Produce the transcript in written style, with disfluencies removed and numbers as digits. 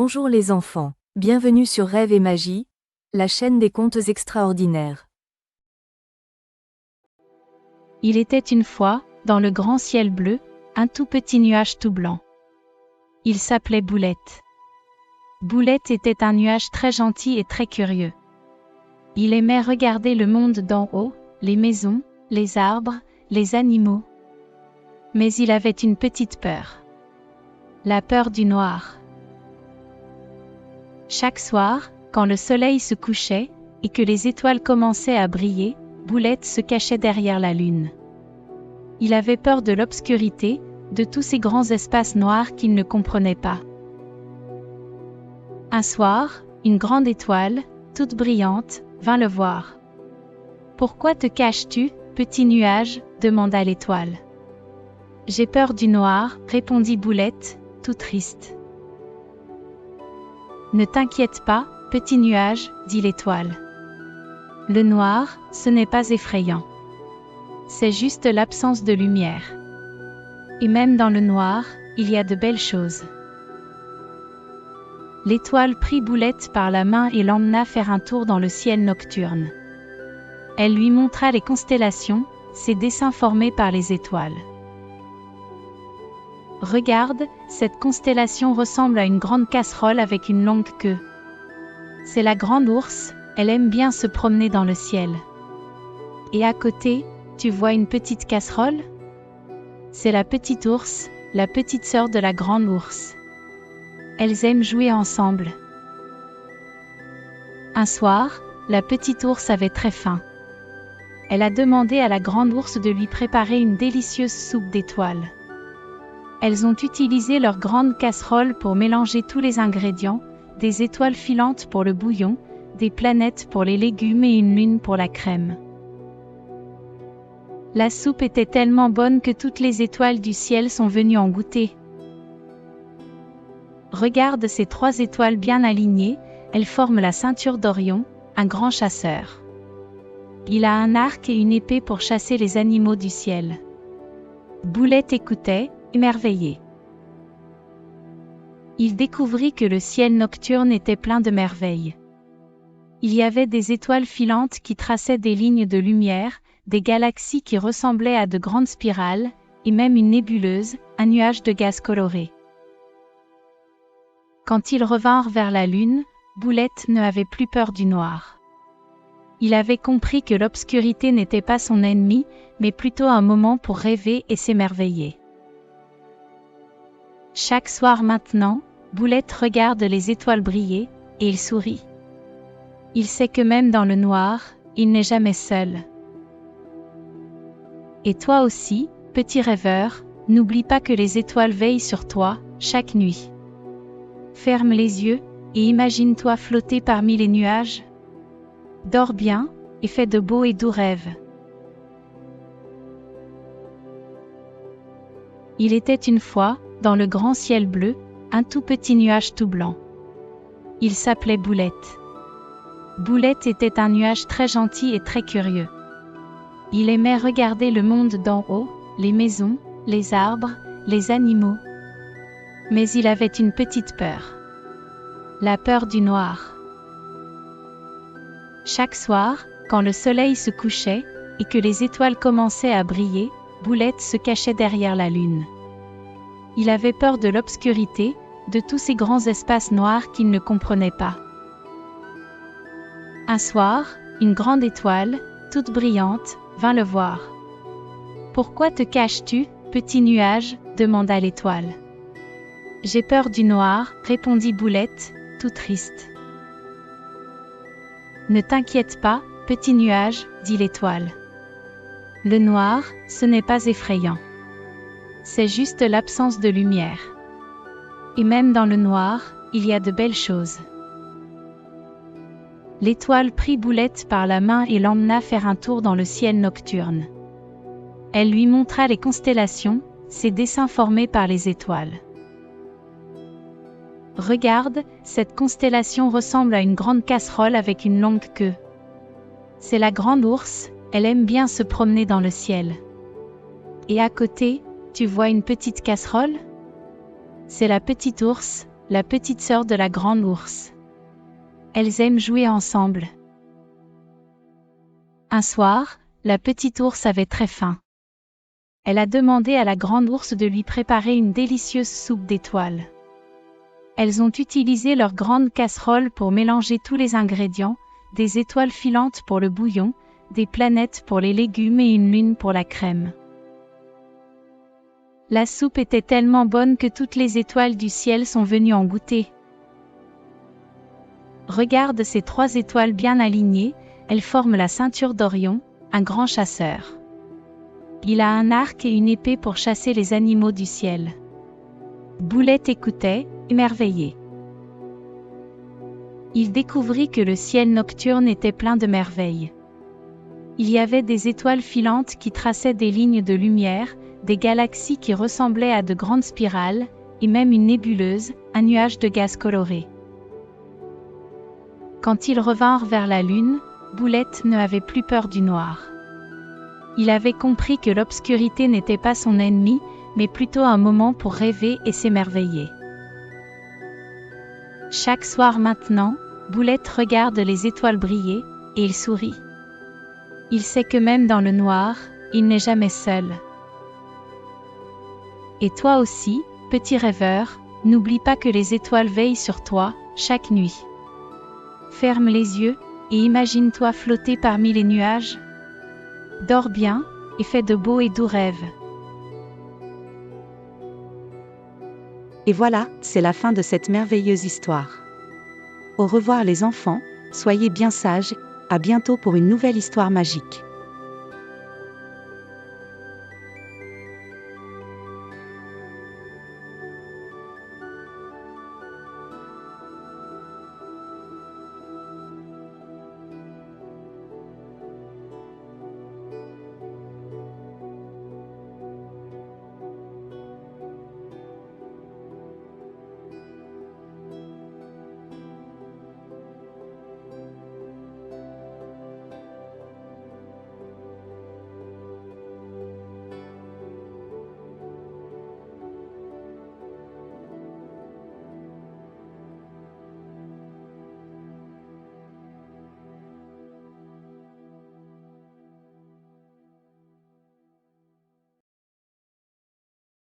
Bonjour les enfants, bienvenue sur Rêve et Magie, la chaîne des contes extraordinaires. Il était une fois, dans le grand ciel bleu, un tout petit nuage tout blanc. Il s'appelait Boulette. Boulette était un nuage très gentil et très curieux. Il aimait regarder le monde d'en haut, les maisons, les arbres, les animaux. Mais il avait une petite peur. La peur du noir. Chaque soir, quand le soleil se couchait, et que les étoiles commençaient à briller, Boulette se cachait derrière la lune. Il avait peur de l'obscurité, de tous ces grands espaces noirs qu'il ne comprenait pas. Un soir, une grande étoile, toute brillante, vint le voir. « Pourquoi te caches-tu, petit nuage ?» demanda l'étoile. « J'ai peur du noir » répondit Boulette, tout triste. « Ne t'inquiète pas, petit nuage » dit l'étoile. « Le noir, ce n'est pas effrayant. C'est juste l'absence de lumière. Et même dans le noir, il y a de belles choses. » L'étoile prit Boulette par la main et l'emmena faire un tour dans le ciel nocturne. Elle lui montra les constellations, ces dessins formés par les étoiles. « Regarde, cette constellation ressemble à une grande casserole avec une longue queue. C'est la grande ours, elle aime bien se promener dans le ciel. Et à côté, tu vois une petite casserole ? C'est la petite ours, la petite sœur de la grande ours. Elles aiment jouer ensemble. » Un soir, la petite ours avait très faim. Elle a demandé à la grande ours de lui préparer une délicieuse soupe d'étoiles. Elles ont utilisé leur grande casserole pour mélanger tous les ingrédients, des étoiles filantes pour le bouillon, des planètes pour les légumes et une lune pour la crème. La soupe était tellement bonne que toutes les étoiles du ciel sont venues en goûter. Regarde ces 3 étoiles bien alignées, elles forment la ceinture d'Orion, un grand chasseur. Il a un arc et une épée pour chasser les animaux du ciel. Boulette écoutait, émerveillé. Il découvrit que le ciel nocturne était plein de merveilles. Il y avait des étoiles filantes qui traçaient des lignes de lumière, des galaxies qui ressemblaient à de grandes spirales, et même une nébuleuse, un nuage de gaz coloré. Quand ils revinrent vers la lune, Boulette n'avait plus peur du noir. Il avait compris que l'obscurité n'était pas son ennemi, mais plutôt un moment pour rêver et s'émerveiller. Chaque soir maintenant, Boulette regarde les étoiles briller, et il sourit. Il sait que même dans le noir, il n'est jamais seul. Et toi aussi, petit rêveur, n'oublie pas que les étoiles veillent sur toi, chaque nuit. Ferme les yeux, et imagine-toi flotter parmi les nuages. Dors bien, et fais de beaux et doux rêves. Il était une fois, dans le grand ciel bleu, un tout petit nuage tout blanc. Il s'appelait Boulette. Boulette était un nuage très gentil et très curieux. Il aimait regarder le monde d'en haut, les maisons, les arbres, les animaux. Mais il avait une petite peur. La peur du noir. Chaque soir, quand le soleil se couchait, et que les étoiles commençaient à briller, Boulette se cachait derrière la lune. Il avait peur de l'obscurité, de tous ces grands espaces noirs qu'il ne comprenait pas. Un soir, une grande étoile, toute brillante, vint le voir. « Pourquoi te caches-tu, petit nuage ?» demanda l'étoile. « J'ai peur du noir » répondit Boulette, tout triste. « Ne t'inquiète pas, petit nuage » dit l'étoile. « Le noir, ce n'est pas effrayant. C'est juste l'absence de lumière. Et même dans le noir, il y a de belles choses. » L'étoile prit Boulette par la main et l'emmena faire un tour dans le ciel nocturne. Elle lui montra les constellations, ces dessins formés par les étoiles. « Regarde, cette constellation ressemble à une grande casserole avec une longue queue. C'est la grande ours, elle aime bien se promener dans le ciel. Et à côté, tu vois une petite casserole ? C'est la petite ours, la petite sœur de la grande ours. Elles aiment jouer ensemble. Un soir, la petite ours avait très faim. Elle a demandé à la grande ours de lui préparer une délicieuse soupe d'étoiles. Elles ont utilisé leur grande casserole pour mélanger tous les ingrédients, des étoiles filantes pour le bouillon, des planètes pour les légumes et une lune pour la crème. La soupe était tellement bonne que toutes les étoiles du ciel sont venues en goûter. Regarde ces 3 étoiles bien alignées, elles forment la ceinture d'Orion, un grand chasseur. Il a un arc et une épée pour chasser les animaux du ciel. Boulette écoutait, émerveillé. Il découvrit que le ciel nocturne était plein de merveilles. Il y avait des étoiles filantes qui traçaient des lignes de lumière, des galaxies qui ressemblaient à de grandes spirales, et même une nébuleuse, un nuage de gaz coloré. Quand ils revinrent vers la lune, Boulette n'avait plus peur du noir. Il avait compris que l'obscurité n'était pas son ennemi, mais plutôt un moment pour rêver et s'émerveiller. Chaque soir maintenant, Boulette regarde les étoiles briller, et il sourit. Il sait que même dans le noir, il n'est jamais seul. Et toi aussi, petit rêveur, n'oublie pas que les étoiles veillent sur toi, chaque nuit. Ferme les yeux, et imagine-toi flotter parmi les nuages. Dors bien, et fais de beaux et doux rêves. Et voilà, c'est la fin de cette merveilleuse histoire. Au revoir les enfants, soyez bien sages, à bientôt pour une nouvelle histoire magique.